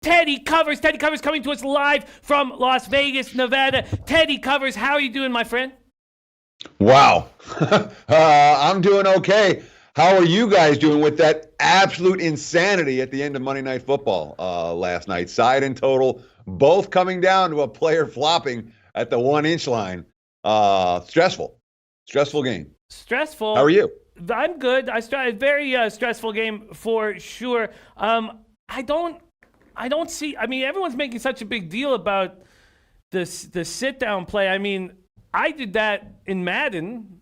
Teddy Covers. Teddy Covers coming to us live from Las Vegas, Nevada. Teddy Covers, how are you doing, my friend? Wow. I'm doing okay. How are you guys doing with that absolute insanity at the end of Monday Night Football last night? Side and total, both coming down to a player flopping at the 1-inch line. Stressful game. Stressful. How are you? I'm good. Very stressful game for sure. I don't see. I mean, everyone's making such a big deal about the sit down play. I mean, I did that in Madden.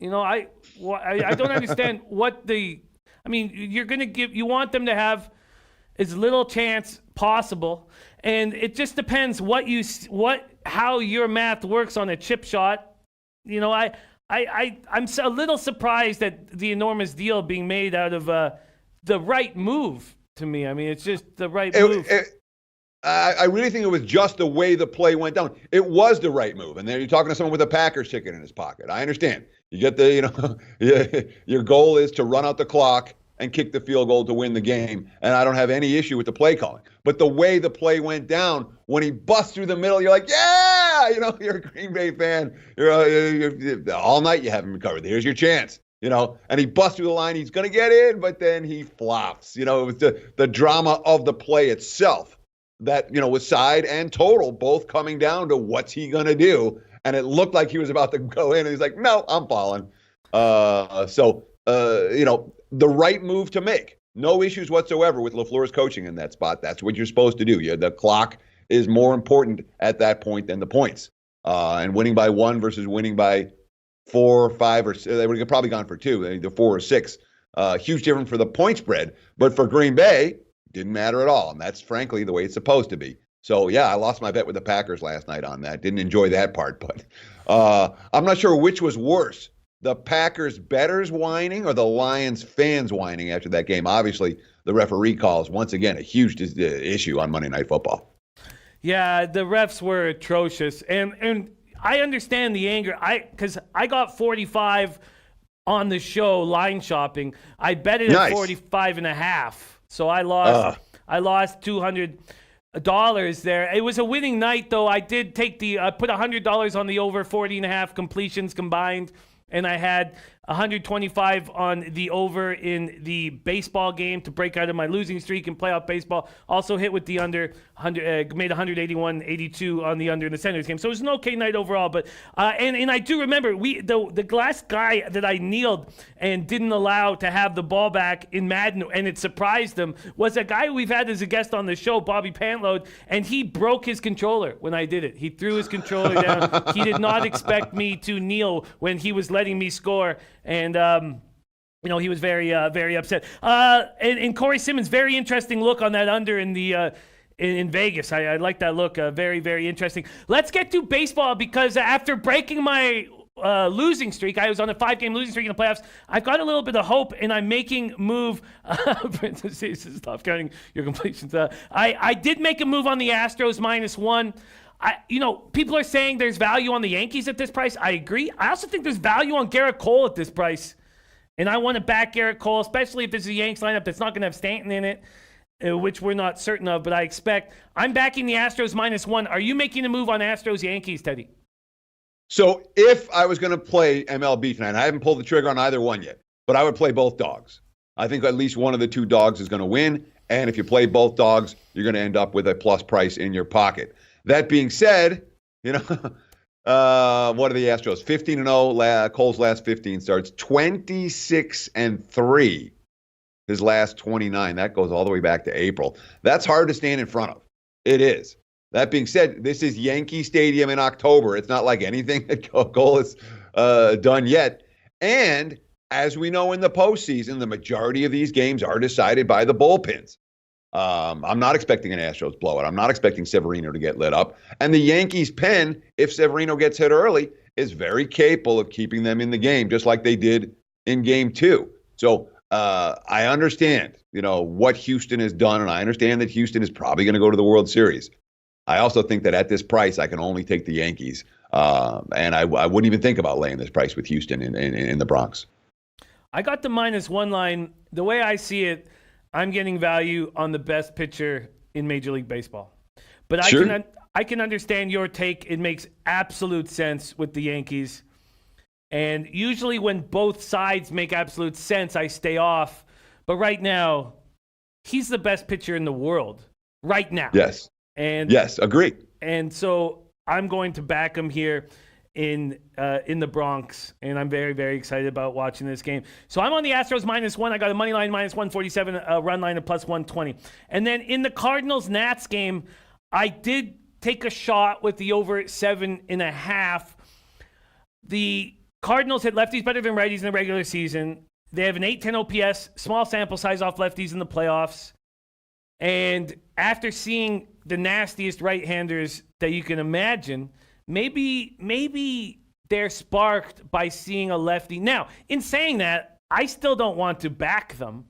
You know, I don't understand what the. I mean, you want them to have as little chance possible, and it just depends how your math works on a chip shot. You know, I'm a little surprised at the enormous deal being made out of the right move. To me, I mean, it's just the right move. I really think it was just the way the play went down. It was the right move. And then you're talking to someone with a Packers ticket in his pocket. I understand. You get your goal is to run out the clock and kick the field goal to win the game. And I don't have any issue with the play calling. But the way the play went down, when he busts through the middle, you're like, yeah, you're a Green Bay fan. You're all night you haven't recovered. Here's your chance. And he busts through the line. He's going to get in, but then he flops. It was the drama of the play itself that, with side and total both coming down to what's he going to do. And it looked like he was about to go in, and he's like, no, I'm falling. The right move to make. No issues whatsoever with LaFleur's coaching in that spot. That's what you're supposed to do. The clock is more important at that point than the points. And winning by 1 versus winning by 4 or 5 or 6, they would have probably gone for 2, either 4 or 6. Huge difference for the point spread, but for Green Bay, didn't matter at all, and that's frankly the way it's supposed to be. So yeah, I lost my bet with the Packers last night on that. Didn't enjoy that part, but I'm not sure which was worse: the Packers bettors whining or the Lions fans whining after that game. Obviously, the referee calls once again a huge issue on Monday Night Football. Yeah, the refs were atrocious, and I understand the anger. Because I got 45 on the show line shopping. I bet it at 45.5, so I lost. I lost $200 there. It was a winning night, though. I did take I put $100 on the over 40.5 completions combined, and I had 125 on the over in the baseball game to break out of my losing streak in playoff baseball. Also hit with the under, made 181.82 on the under in the Senators game. So it was an okay night overall. But and I do remember the last guy that I kneeled and didn't allow to have the ball back in Madden, and it surprised him, was a guy we've had as a guest on the show, Bobby Pantload, and he broke his controller when I did it. He threw his controller down. He did not expect me to kneel when he was letting me score. And, he was very, very upset. And Corey Simmons, very interesting look on that under in the in Vegas. I like that look. Very, very interesting. Let's get to baseball because after breaking my losing streak, I was on a 5-game losing streak in the playoffs. I've got a little bit of hope, and I'm making move. Stop counting your completions. I did make a move on the Astros -1. People are saying there's value on the Yankees at this price. I agree. I also think there's value on Garrett Cole at this price. And I want to back Garrett Cole, especially if this is a Yanks lineup that's not going to have Stanton in it, which we're not certain of, but I expect. I'm backing the Astros -1. Are you making a move on Astros-Yankees, Teddy? So if I was going to play MLB tonight, I haven't pulled the trigger on either one yet, but I would play both dogs. I think at least one of the two dogs is going to win. And if you play both dogs, you're going to end up with a plus price in your pocket. That being said, what are the Astros? 15-0. Cole's last 15 starts. 26-3. His last 29. That goes all the way back to April. That's hard to stand in front of. It is. That being said, this is Yankee Stadium in October. It's not like anything that Cole has done yet. And as we know in the postseason, the majority of these games are decided by the bullpens. I'm not expecting an Astros blowout. I'm not expecting Severino to get lit up. And the Yankees' pen, if Severino gets hit early, is very capable of keeping them in the game, just like they did in Game 2. So I understand, what Houston has done, and I understand that Houston is probably going to go to the World Series. I also think that at this price, I can only take the Yankees. And I wouldn't even think about laying this price with Houston in the Bronx. I got the -1 line. The way I see it, I'm getting value on the best pitcher in Major League Baseball. But Sure. I can understand your take. It makes absolute sense with the Yankees. And usually when both sides make absolute sense, I stay off. But right now, he's the best pitcher in the world right now. Yes. And yes, agree. And so I'm going to back him here in the Bronx, and I'm very, very excited about watching this game. So I'm on the Astros -1. I got a money line -147, a run line of +120. And then in the Cardinals-Nats game, I did take a shot with the over 7.5. The Cardinals hit lefties better than righties in the regular season. They have an 810 OPS, small sample size off lefties in the playoffs. And after seeing the nastiest right-handers that you can imagine, maybe they're sparked by seeing a lefty. Now, in saying that, I still don't want to back them.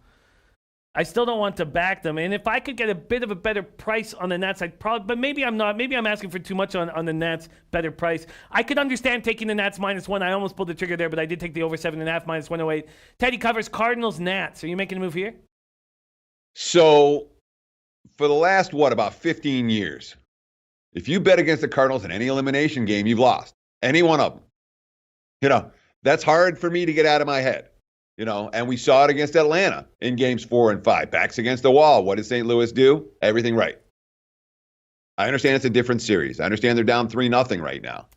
And if I could get a bit of a better price on the Nats, I'd probably, but maybe I'm not. Maybe I'm asking for too much on the Nats better price. I could understand taking the Nats -1. I almost pulled the trigger there, but I did take the over 7.5 -108. Teddy covers Cardinals-Nats. Are you making a move here? So for the last, about 15 years, if you bet against the Cardinals in any elimination game, you've lost. Any one of them. That's hard for me to get out of my head. And we saw it against Atlanta in games 4 and 5. Backs against the wall. What did St. Louis do? Everything right. I understand it's a different series. I understand they're down 3-0 right now.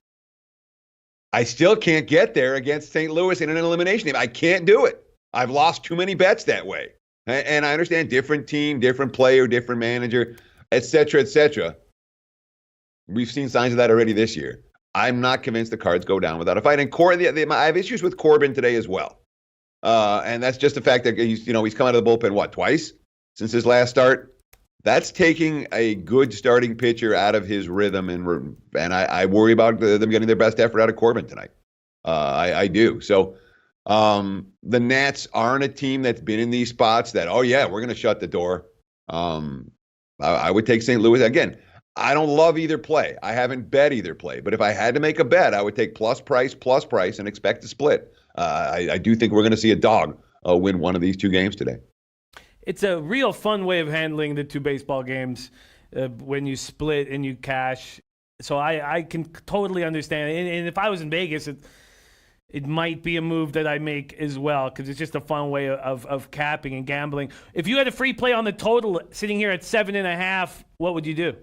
I still can't get there against St. Louis in an elimination game. I can't do it. I've lost too many bets that way. And I understand different team, different player, different manager, et cetera, et cetera. We've seen signs of that already this year. I'm not convinced the Cards go down without a fight. And I have issues with Corbin today as well. And that's just the fact that he's come out of the bullpen, twice since his last start. That's taking a good starting pitcher out of his rhythm, and I worry about them getting their best effort out of Corbin tonight. I do. So the Nats aren't a team that's been in these spots that, we're going to shut the door. I would take St. Louis. Again, I don't love either play. I haven't bet either play. But if I had to make a bet, I would take plus price, and expect to split. I do think we're going to see a dog win one of these two games today. It's a real fun way of handling the two baseball games when you split and you cash. So I can totally understand. And if I was in Vegas, it might be a move that I make as well, because it's just a fun way of capping and gambling. If you had a free play on the total sitting here at 7.5, what would you do?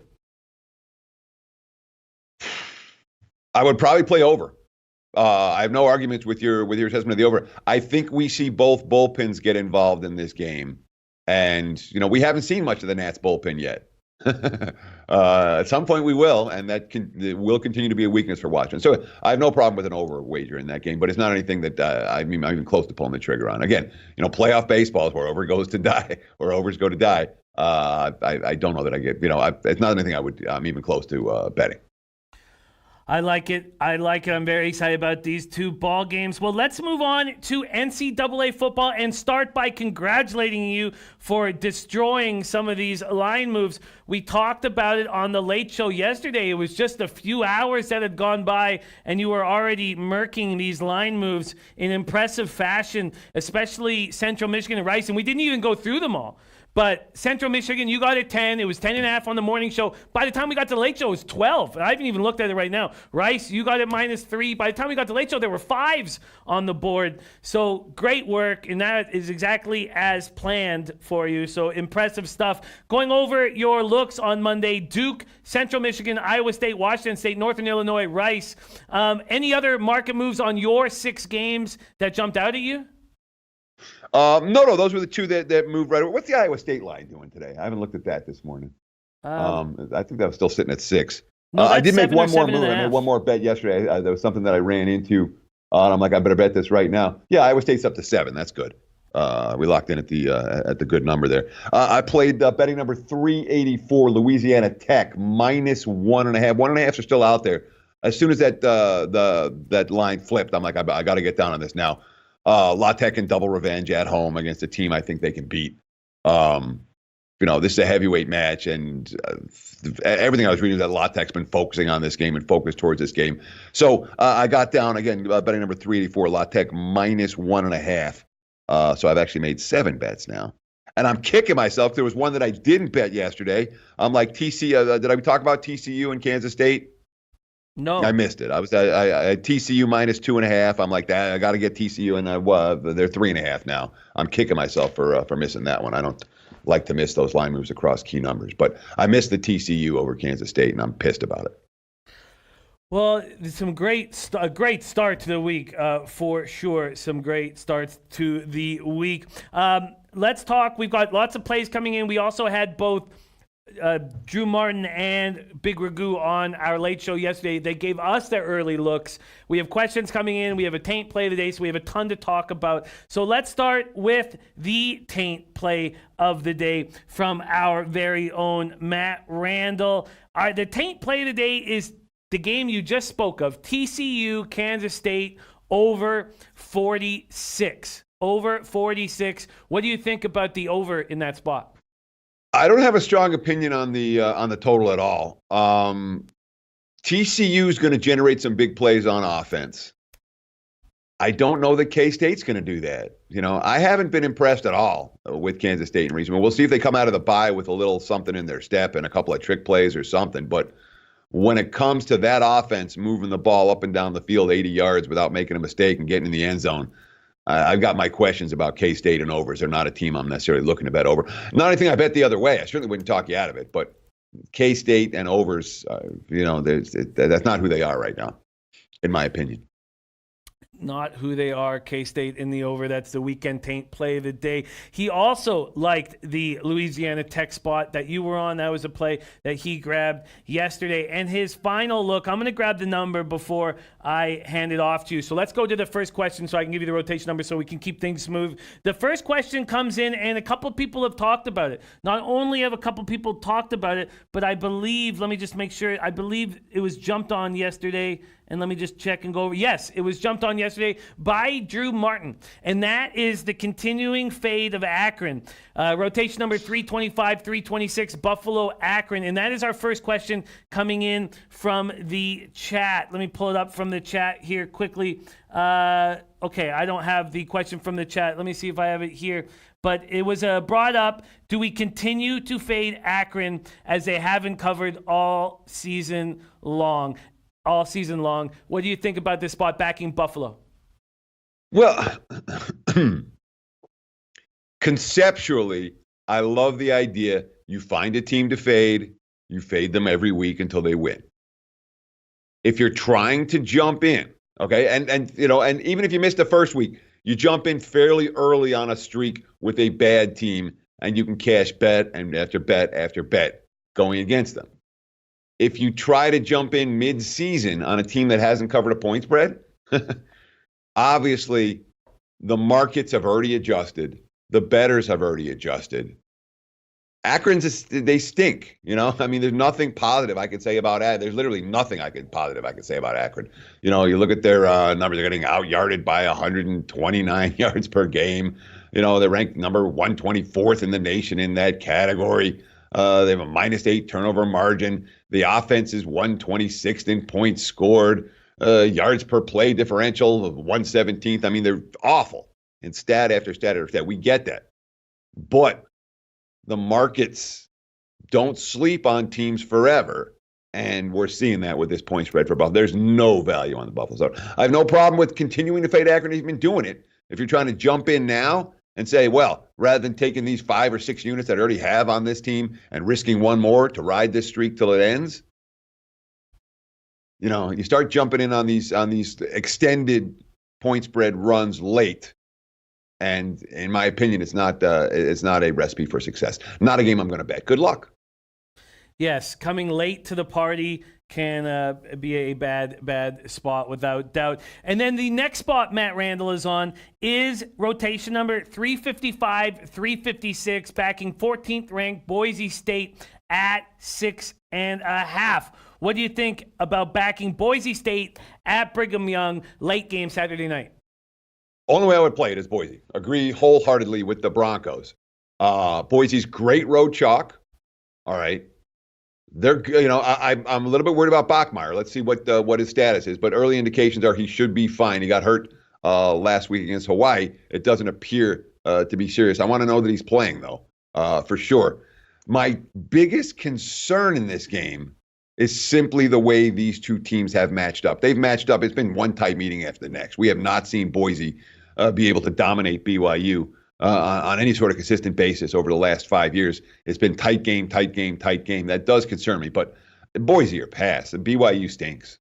I would probably play over. I have no arguments with your assessment of the over. I think we see both bullpens get involved in this game. And, we haven't seen much of the Nats bullpen yet. At some point we will, and it will continue to be a weakness for watching. So I have no problem with an over wager in that game, but it's not anything that I'm even close to pulling the trigger on. Again, playoff baseball is where over goes to die, or overs go to die. I don't know that I get, it's not anything I'm even close to betting. I like it. I'm very excited about these two ball games. Well, let's move on to NCAA football and start by congratulating you for destroying some of these line moves. We talked about it on the Late Show yesterday. It was just a few hours that had gone by, and you were already murking these line moves in impressive fashion, especially Central Michigan and Rice. And we didn't even go through them all. But Central Michigan, you got it 10. It was 10.5 on the morning show. By the time we got to the Late Show, it was 12. I haven't even looked at it right now. Rice, you got it -3. By the time we got to the Late Show, there were 5s on the board. So great work, and that is exactly as planned for you. So impressive stuff. Going over your looks on Monday: Duke, Central Michigan, Iowa State, Washington State, Northern Illinois, Rice. Any other market moves on your 6 games that jumped out at you? No, those were the two that moved right over. What's the Iowa State line doing today? I haven't looked at that this morning. I think that was still sitting at 6. No, I did make one more 7.5. move. I made one more bet yesterday. There was something that I ran into, and I'm like, I better bet this right now. Yeah, Iowa State's up to 7. That's good. We locked in at the good number there. I played betting number 384, Louisiana Tech, -1.5. 1.5s are still out there. As soon as that line flipped, I'm like, I got to get down on this now. La Tech and double revenge at home against a team I think they can beat. This is a heavyweight match, and everything I was reading is that La Tech's been focusing on this game and focused towards this game. So I got down, again, betting number 384, La Tech -1.5. So I've actually made 7 bets now. And I'm kicking myself. There was one that I didn't bet yesterday. I'm like, TCU. Did I talk about TCU and Kansas State? No. I missed it. I had TCU minus 2.5. I'm like, I got to get TCU, and they're 3.5 now. I'm kicking myself for missing that one. I don't like to miss those line moves across key numbers, but I missed the TCU over Kansas State, and I'm pissed about it. Well, a great start to the week, for sure. Some great starts to the week. Let's talk. We've got lots of plays coming in. We also had both Drew Martin and Big Ragu on our late show yesterday. They gave us their early looks. We have questions coming in. We have a taint play of the day, so we have a ton to talk about. So let's start with the taint play of the day from our very own Matt Randall. All right, the taint play of the day is the game you just spoke of, TCU, Kansas State, over 46. Over 46. What do you think about the over in that spot? I don't have a strong opinion on the total at all. TCU is going to generate some big plays on offense. I don't know that K-State's going to do that. I haven't been impressed at all with Kansas State in recent. We'll see if they come out of the bye with a little something in their step and a couple of trick plays or something, but when it comes to that offense moving the ball up and down the field 80 yards without making a mistake and getting in the end zone, I've got my questions about K-State and overs. They're not a team I'm necessarily looking to bet over. Not anything I bet the other way. I certainly wouldn't talk you out of it, but K-State and overs, that's not who they are right now, in my opinion. Not who they are. K-State in the over. That's the weekend taint play of the day. He also liked the Louisiana Tech spot that you were on. That was a play that he grabbed yesterday. And his final look, I'm going to grab the number before I hand it off to you. So let's go to the first question so I can give you the rotation number so we can keep things smooth. The first question comes in, and a couple of people have talked about it. Not only have a couple of people talked about it, but I believe, let me just make sure, I believe it was jumped on yesterday. And let me just check and go over. Yes, it was jumped on yesterday by Drew Martin. And that is the continuing fade of Akron. Rotation number 325, 326, Buffalo, Akron. And that is our first question coming in from the chat. Let me pull it up from the chat here quickly. Okay, I don't have the question from the chat. Let me see if I have it here. But it was brought up, do we continue to fade Akron as they haven't covered all season long? What do you think about this spot backing Buffalo? Well, conceptually, I love the idea. You find a team to fade, you fade them every week until they win. If you're trying to jump in, okay, and even if you missed the first week, you jump in fairly early on a streak with a bad team, and you can cash bet and after bet after bet going against them. If you try to jump in mid-season on a team that hasn't covered a point spread, obviously the markets have already adjusted. The bettors have already adjusted. They stink, I mean, there's nothing positive I could say about Akron. There's literally nothing positive I could say about Akron. You look at their numbers, they're getting out-yarded by 129 yards per game. They're ranked number 124th in the nation in that category. They have a -8 turnover margin. The offense is 126th in points scored, yards per play differential of 117th. I mean, they're awful in stat after stat after stat. We get that. But the markets don't sleep on teams forever. And we're seeing that with this point spread for Buffalo. There's no value on the Buffalo. So I have no problem with continuing to fade Akron. He's been doing it. If you're trying to jump in now and say, well, rather than taking these 5 or 6 units that I already have on this team and risking one more to ride this streak till it ends, you start jumping in on these extended point spread runs late. And in my opinion, it's not a recipe for success. Not a game I'm going to bet. Good luck. Yes, coming late to the party can be a bad spot without doubt. And then the next spot Matt Randall is on is rotation number 355, 356, backing 14th ranked Boise State at 6.5. What do you think about backing Boise State at Brigham Young late game Saturday night? Only way I would play it is Boise. Agree wholeheartedly with the Broncos. Boise's great road chalk. All right. They're, I'm a little bit worried about Bachmeier. Let's see what his status is. But early indications are he should be fine. He got hurt last week against Hawaii. It doesn't appear to be serious. I want to know that he's playing, though. for sure. My biggest concern in this game is simply the way these two teams have matched up. They've matched up. It's been one tight meeting after the next. We have not seen Boise be able to dominate BYU on any sort of consistent basis over the last 5 years. It's been tight game, tight game, tight game. That does concern me. But Boise or pass. BYU stinks.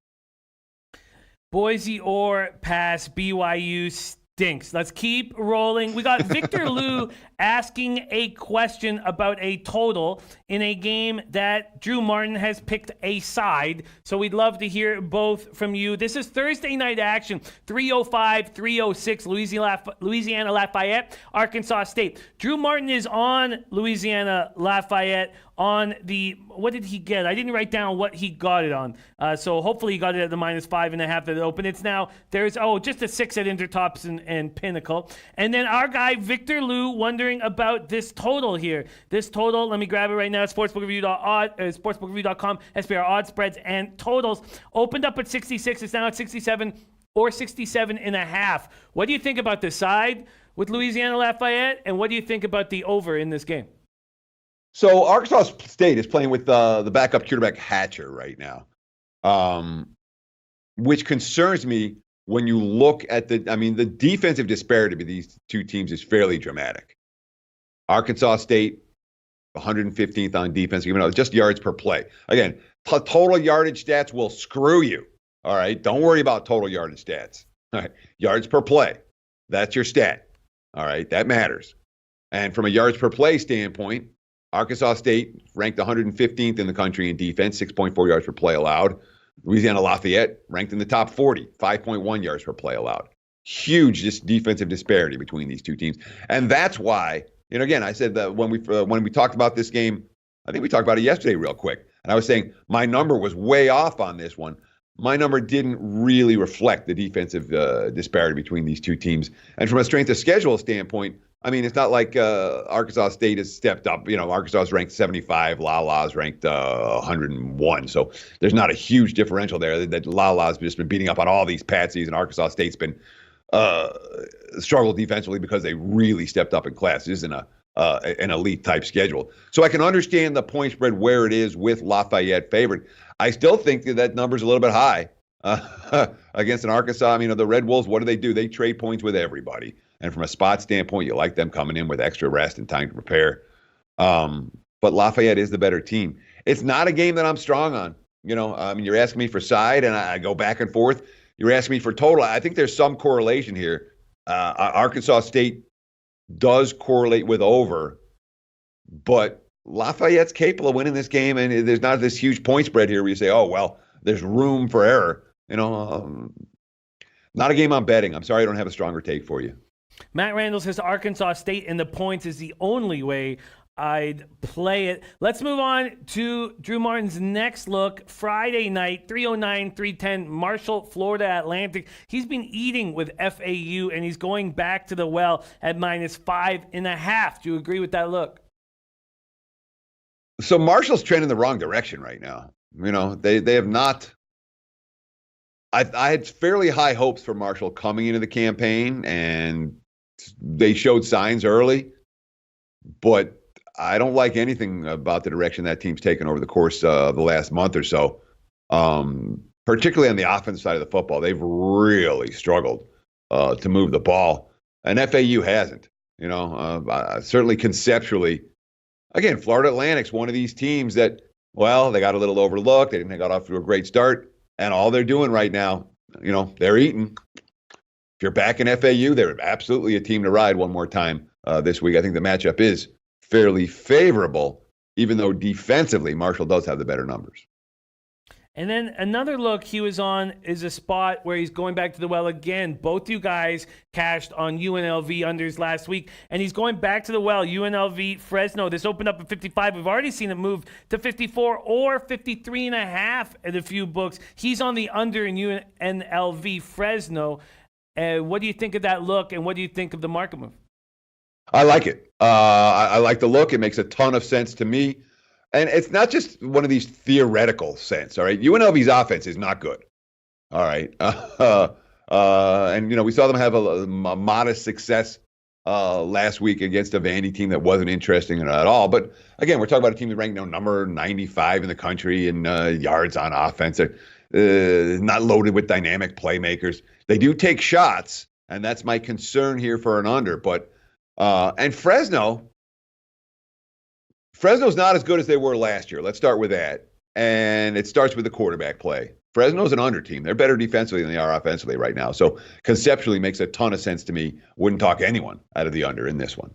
Boise or pass, BYU stinks. Let's keep rolling. We got Victor Liu asking a question about a total in a game that Drew Martin has picked a side. So we'd love to hear both from you. This is Thursday night action, 3:05, 3:06, Louisiana Lafayette, Arkansas State. Drew Martin is on Louisiana Lafayette on the, what did he get? I didn't write down what he got it on. So hopefully he got it at the -5.5 that it opened. It's now, there's, just a 6 at Intertops and Pinnacle. And then our guy, Victor Liu, wondering about this total here. This total, let me grab it right now. Sportsbookreview.com, SPR odds, spreads, and totals. Opened up at 66. It's now at 67 or 67.5. What do you think about the side with Louisiana Lafayette? And what do you think about the over in this game? So Arkansas State is playing with the backup quarterback Hatcher right now, which concerns me when you look at the defensive disparity between these two teams is fairly dramatic. Arkansas State, 115th on defense, even though just yards per play. Again, total yardage stats will screw you. All right, don't worry about total yardage stats. All right, yards per play, that's your stat. All right, that matters. And from a yards per play standpoint, Arkansas State ranked 115th in the country in defense, 6.4 yards per play allowed. Louisiana Lafayette ranked in the top 40, 5.1 yards per play allowed. Huge just defensive disparity between these two teams. And that's why, again, I said that when we talked about this game, I think we talked about it yesterday real quick. And I was saying my number was way off on this one. My number didn't really reflect the defensive disparity between these two teams. And from a strength of schedule standpoint, it's not like Arkansas State has stepped up. Arkansas is ranked 75, La is ranked 101. So there's not a huge differential there. That La has just been beating up on all these patsies, and Arkansas State's been struggled defensively because they really stepped up in class. This isn't an elite type schedule. So I can understand the point spread where it is with Lafayette favored. I still think that number's a little bit high against an Arkansas. The Red Wolves, what do? They trade points with everybody. And from a spot standpoint, you like them coming in with extra rest and time to prepare. But Lafayette is the better team. It's not a game that I'm strong on. You're asking me for side, and I go back and forth. You're asking me for total. I think there's some correlation here. Arkansas State does correlate with over, but Lafayette's capable of winning this game, and there's not this huge point spread here where you say, oh, well, there's room for error. Not a game I'm betting. I'm sorry I don't have a stronger take for you. Matt Randall says Arkansas State and the points is the only way I'd play it. Let's move on to Drew Martin's next look. Friday night, 3:09, 3:10, Marshall, Florida Atlantic. He's been eating with FAU, and he's going back to the well at -5.5. Do you agree with that look? So Marshall's trending the wrong direction right now. They have not. I had fairly high hopes for Marshall coming into the campaign, and they showed signs early, but I don't like anything about the direction that team's taken over the course of the last month or so, particularly on the offensive side of the football. They've really struggled to move the ball, and FAU hasn't. Certainly conceptually. Again, Florida Atlantic's one of these teams that, they got a little overlooked. They didn't got off to a great start. And all they're doing right now, they're eating. If you're back in FAU, they're absolutely a team to ride one more time this week. I think the matchup is fairly favorable, even though defensively, Marshall does have the better numbers. And then another look he was on is a spot where he's going back to the well again. Both you guys cashed on UNLV unders last week, and he's going back to the well. UNLV Fresno. This opened up at 55. We've already seen it move to 54 or 53.5 at a few books. He's on the under in UNLV Fresno. What do you think of that look, and what do you think of the market move? I like it. I like the look. It makes a ton of sense to me. And it's not just one of these theoretical sense, all right? UNLV's offense is not good, all right? And, we saw them have a modest success last week against a Vandy team that wasn't interesting at all. But again, we're talking about a team that ranked number 95 in the country in yards on offense. Not loaded with dynamic playmakers. They do take shots, and that's my concern here for an under. But and Fresno's not as good as they were last year. Let's start with that. And it starts with the quarterback play. Fresno's an under team. They're better defensively than they are offensively right now. So conceptually makes a ton of sense to me. Wouldn't talk anyone out of the under in this one.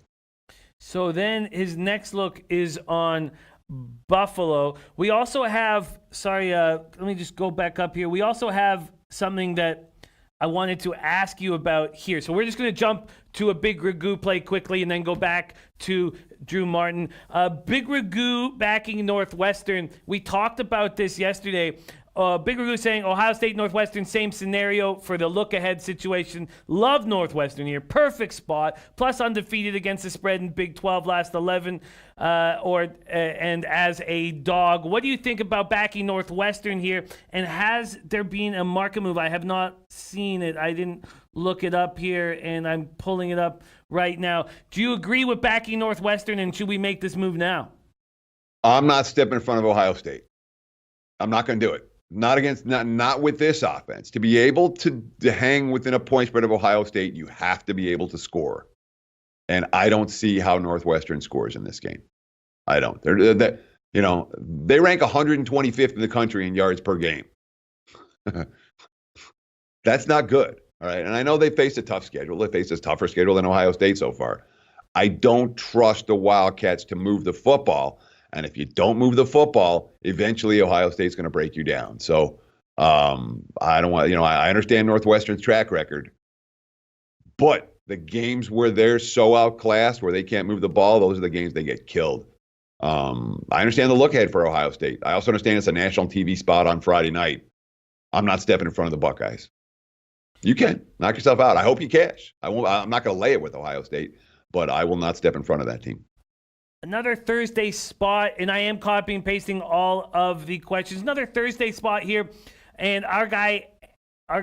So then his next look is on Buffalo. We also have, let me just go back up here. We also have something that I wanted to ask you about here. So we're just going to jump to a Big Ragu play quickly and then go back to Drew Martin. Big Ragu backing Northwestern. We talked about this yesterday. Big Ragu saying Ohio State, Northwestern, same scenario for the look-ahead situation. Love Northwestern here. Perfect spot. Plus undefeated against the spread in Big 12 last 11 and as a dog. What do you think about backing Northwestern here? And has there been a market move? I have not seen it. I didn't look it up here, and I'm pulling it up right now. Do you agree with backing Northwestern, and should we make this move now? I'm not stepping in front of Ohio State. I'm not going to do it. Not with this offense. To be able to hang within a point spread of Ohio State, you have to be able to score. And I don't see how Northwestern scores in this game. I don't. They rank 125th in the country in yards per game. That's not good. All right. And I know they faced a tough schedule. They faced a tougher schedule than Ohio State so far. I don't trust the Wildcats to move the football. And if you don't move the football, eventually Ohio State's going to break you down. So I don't want, I understand Northwestern's track record, but the games where they're so outclassed, where they can't move the ball, those are the games they get killed. I understand the look ahead for Ohio State. I also understand it's a national TV spot on Friday night. I'm not stepping in front of the Buckeyes. You can knock yourself out. I hope you cash. I'm not going to lay it with Ohio State, but I will not step in front of that team. Another Thursday spot, and I am copying and pasting all of the questions. Another Thursday spot here, and our guy, I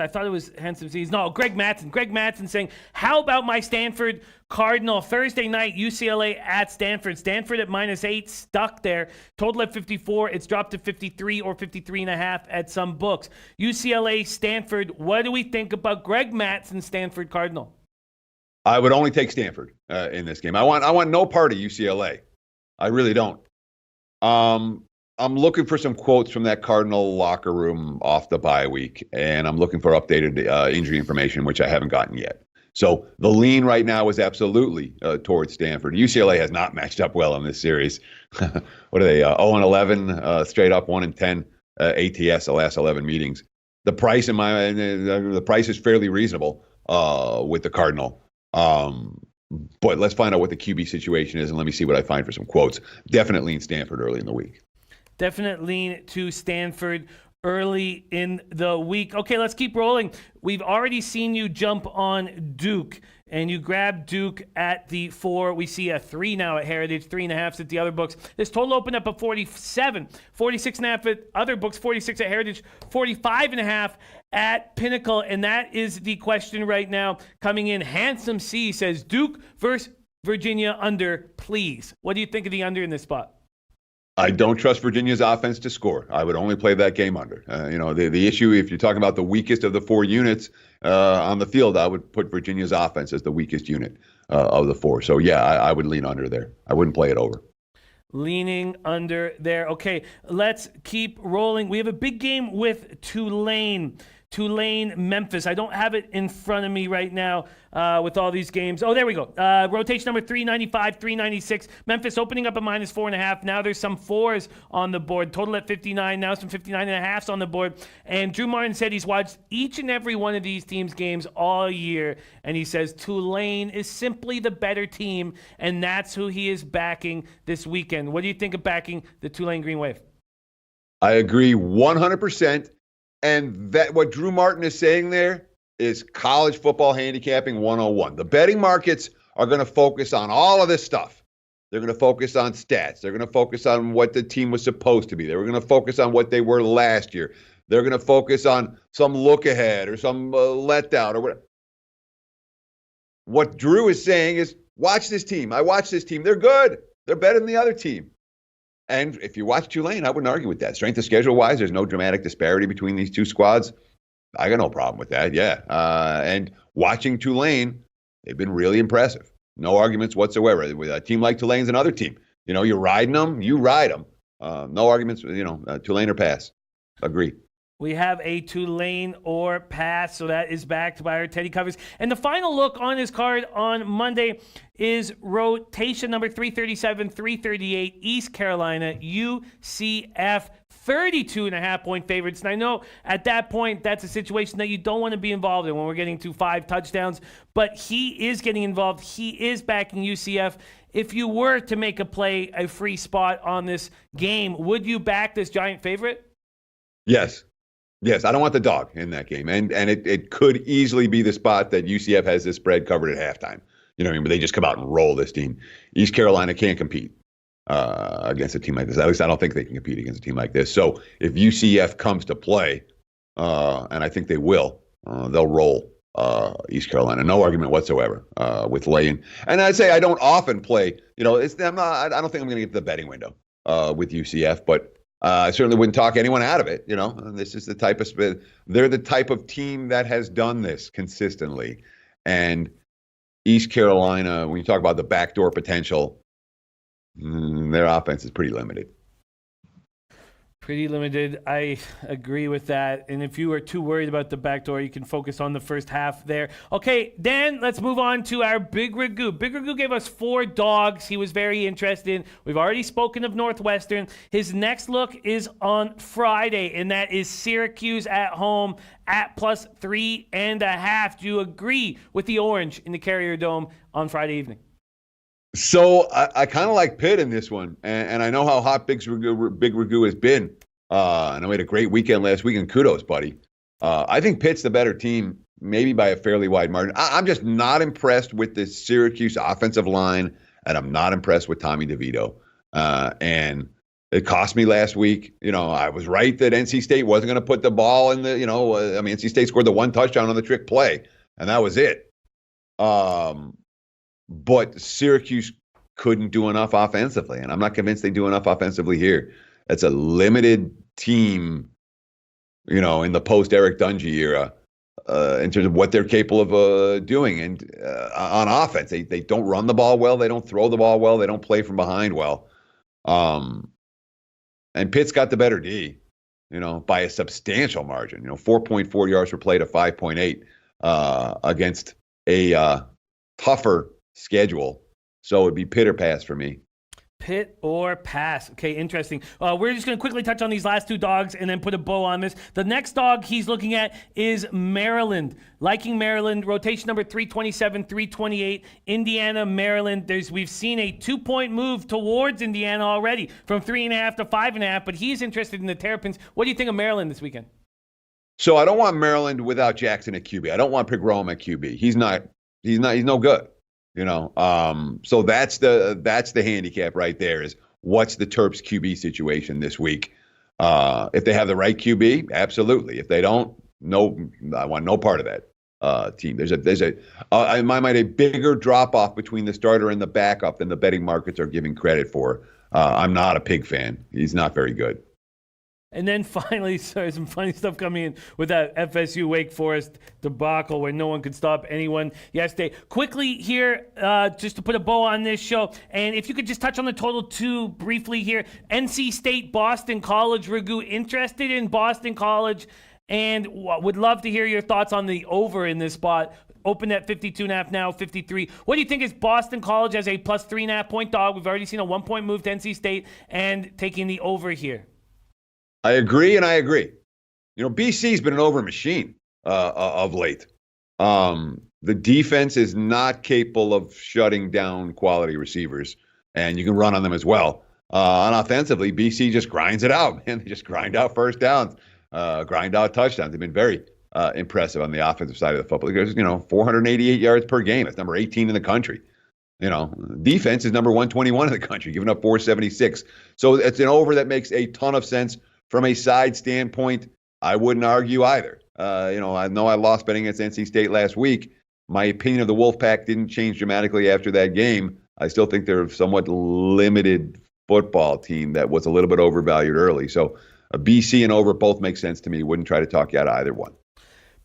thought it was Handsome C's. No, Greg Mattson. Greg Mattson saying, how about my Stanford Cardinal? Thursday night, UCLA at Stanford. Stanford at -8, stuck there. Total at 54. It's dropped to 53 or 53.5 at some books. UCLA, Stanford. What do we think about Greg Mattson, Stanford Cardinal? I would only take Stanford in this game. I want no part of UCLA. I really don't. I'm looking for some quotes from that Cardinal locker room off the bye week, and I'm looking for updated injury information, which I haven't gotten yet. So the lean right now is absolutely towards Stanford. UCLA has not matched up well in this series. What are they? 0-11, straight up 1-10 ATS the last 11 meetings. The price the price is fairly reasonable with the Cardinal. But let's find out what the QB situation is, and let me see what I find for some quotes. Definitely in Stanford early in the week. Definite lean to Stanford early in the week. Okay, let's keep rolling. We've already seen you jump on Duke, and you grabbed Duke at the 4. We see a 3 now at Heritage, 3.5 at the other books. This total opened up at 47, 46.5 at other books, 46 at Heritage, 45.5 at Pinnacle, and that is the question right now coming in. Handsome C says Duke versus Virginia under, please. What do you think of the under in this spot? I don't trust Virginia's offense to score. I would only play that game under. The issue, if you're talking about the weakest of the 4 units on the field, I would put Virginia's offense as the weakest unit of the 4. So, yeah, I would lean under there. I wouldn't play it over. Leaning under there. Okay, let's keep rolling. We have a big game with Tulane. Memphis. I don't have it in front of me right now with all these games. Oh, there we go. Rotation number 395, 396. Memphis opening up a -4.5. Now there's some 4s on the board. Total at 59. Now some 59.5s on the board. And Drew Martin said he's watched each and every one of these teams' games all year. And he says Tulane is simply the better team. And that's who he is backing this weekend. What do you think of backing the Tulane Green Wave? I agree 100%. And that what Drew Martin is saying there is college football handicapping 101. The betting markets are going to focus on all of this stuff. They're going to focus on stats. They're going to focus on what the team was supposed to be. They're going to focus on what they were last year. They're going to focus on some look ahead or some letdown or whatever. what Drew is saying is, watch this team. I watch this team. They're good. They're better than the other team. And if you watch Tulane, I wouldn't argue with that. Strength of schedule-wise, there's no dramatic disparity between these two squads. I got no problem with that, yeah. And watching Tulane, they've been really impressive. No arguments whatsoever. With a team like Tulane's another team. You're riding them, you ride them. No arguments, Tulane or pass. Agree. We have a Tulane or pass, so that is backed by our Teddy Covers. And the final look on his card on Monday is rotation number 337, 338, East Carolina, UCF, 32.5-point favorites. And I know at that point, that's a situation that you don't want to be involved in when we're getting to 5 touchdowns, but he is getting involved. He is backing UCF. If you were to make a play, a free spot on this game, would you back this giant favorite? Yes. Yes, I don't want the dog in that game. And it could easily be the spot that UCF has this spread covered at halftime. But they just come out and roll this team. East Carolina can't compete against a team like this. At least I don't think they can compete against a team like this. So if UCF comes to play, and I think they will, they'll roll East Carolina. No argument whatsoever with laying. And I'd say I don't often play, I don't think I'm going to get to the betting window with UCF, but I certainly wouldn't talk anyone out of it. This is they're the type of team that has done this consistently. And East Carolina, when you talk about the backdoor potential, their offense is pretty limited. Pretty limited. I agree with that. And if you are too worried about the backdoor, you can focus on the first half there. Okay, Dan, let's move on to our Big Ragu. Big Ragu gave us 4 dogs he was very interested in. We've already spoken of Northwestern. His next look is on Friday, and that is Syracuse at home at +3.5. Do you agree with the orange in the Carrier Dome on Friday evening? So I kind of like Pitt in this one, and I know how hot Big Ragu has been. And I had a great weekend last week, and kudos, buddy. I think Pitt's the better team, maybe by a fairly wide margin. I'm just not impressed with the Syracuse offensive line, and I'm not impressed with Tommy DeVito. And it cost me last week. I was right that NC State wasn't going to put the ball in the, NC State scored the 1 touchdown on the trick play, and that was it. But Syracuse couldn't do enough offensively, and I'm not convinced they do enough offensively here. It's a limited team, in the post-Eric Dungy era in terms of what they're capable of doing. And on offense, they don't run the ball well. They don't throw the ball well. They don't play from behind well. And Pitt's got the better D, by a substantial margin. 4.4 yards per play to 5.8 against a tougher schedule. So it'd be Pitt or pass for me. Pitt or pass. Okay, interesting. We're just going to quickly touch on these last 2 dogs and then put a bow on this. The next dog he's looking at is Maryland. Liking Maryland, rotation number 327, 328, Indiana, Maryland. We've seen a 2-point move towards Indiana already from 3.5 to 5.5, but he's interested in the Terrapins. What do you think of Maryland this weekend? So I don't want Maryland without Jackson at QB. I don't want Pigrom at QB. He's no good. So that's the handicap right there is what's the Terps QB situation this week. If they have the right QB, absolutely. If they don't, I want no part of that team. There's in my mind, a bigger drop off between the starter and the backup than the betting markets are giving credit for. I'm not a Pig fan. He's not very good. And then finally, some funny stuff coming in with that FSU Wake Forest debacle where no one could stop anyone yesterday. Quickly here, just to put a bow on this show, and if you could just touch on the total 2 briefly here. NC State, Boston College, Ragu, interested in Boston College, and would love to hear your thoughts on the over in this spot. Open at 52.5 now, 53. What do you think is Boston College as a +3.5 point dog? We've already seen a 1-point move to NC State and taking the over here. I agree, and I agree. BC's been an over machine of late. The defense is not capable of shutting down quality receivers, and you can run on them as well. And offensively, BC just grinds it out, man. They just grind out first downs, grind out touchdowns. They've been very impressive on the offensive side of the football. There's 488 yards per game. It's number 18 in the country. Defense is number 121 in the country, giving up 476. So it's an over that makes a ton of sense. From a side standpoint, I wouldn't argue either. I know I lost betting against NC State last week, My opinion of the Wolfpack didn't change dramatically after that game. I still think they're a somewhat limited football team that was a little bit overvalued early. So BC and over both make sense to me. Wouldn't try to talk you out of either one.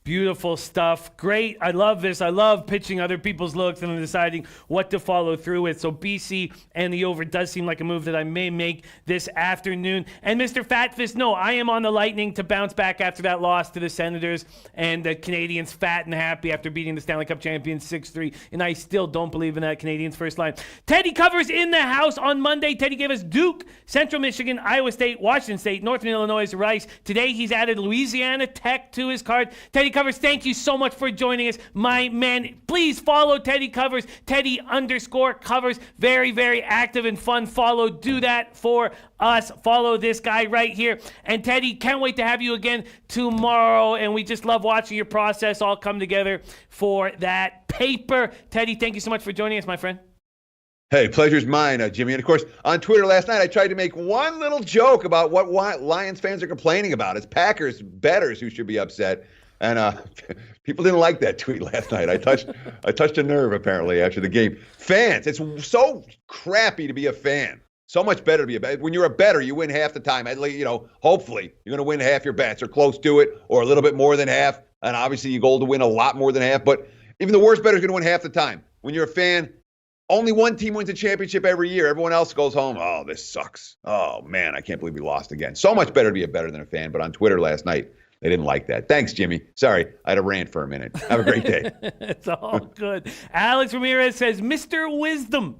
Beautiful stuff. Great. I love this. I love pitching other people's looks and deciding what to follow through with. So BC and the over does seem like a move that I may make this afternoon. And Mr. Fatfist, no, I am on the Lightning to bounce back after that loss to the Senators, and the Canadians fat and happy after beating the Stanley Cup champions 6-3. And I still don't believe in that Canadians first line. Teddy covers in the house on Monday. Teddy gave us Duke, Central Michigan, Iowa State, Washington State, Northern Illinois, Rice. Today he's added Louisiana Tech to his card. Teddy Covers, thank you so much for joining us, my man. Please follow Teddy Covers, Teddy_Covers. Very, very active and fun follow. Do that for us. Follow this guy right here. And Teddy, can't wait to have you again tomorrow. And we just love watching your process all come together for that paper. Teddy, thank you so much for joining us, my friend. Hey, pleasure's mine, Jimmy. And of course, on Twitter last night, I tried to make one little joke about what Lions fans are complaining about. It's Packers bettors who should be upset. And people didn't like that tweet last night. I touched a nerve apparently after the game. Fans, it's so crappy to be a fan. So much better to be a bet. When you're a bettor, you win half the time. At least, hopefully you're going to win half your bets or close to it, or a little bit more than half. And obviously you goal to win a lot more than half. But even the worst bettor is going to win half the time. When you're a fan, only one team wins a championship every year. Everyone else goes home. Oh, this sucks. Oh man, I can't believe we lost again. So much better to be a bettor than a fan. But on Twitter last night, they didn't like that. Thanks, Jimmy. Sorry, I had a rant for a minute. Have a great day. It's all good. Alex Ramirez says, Mr. Wisdom,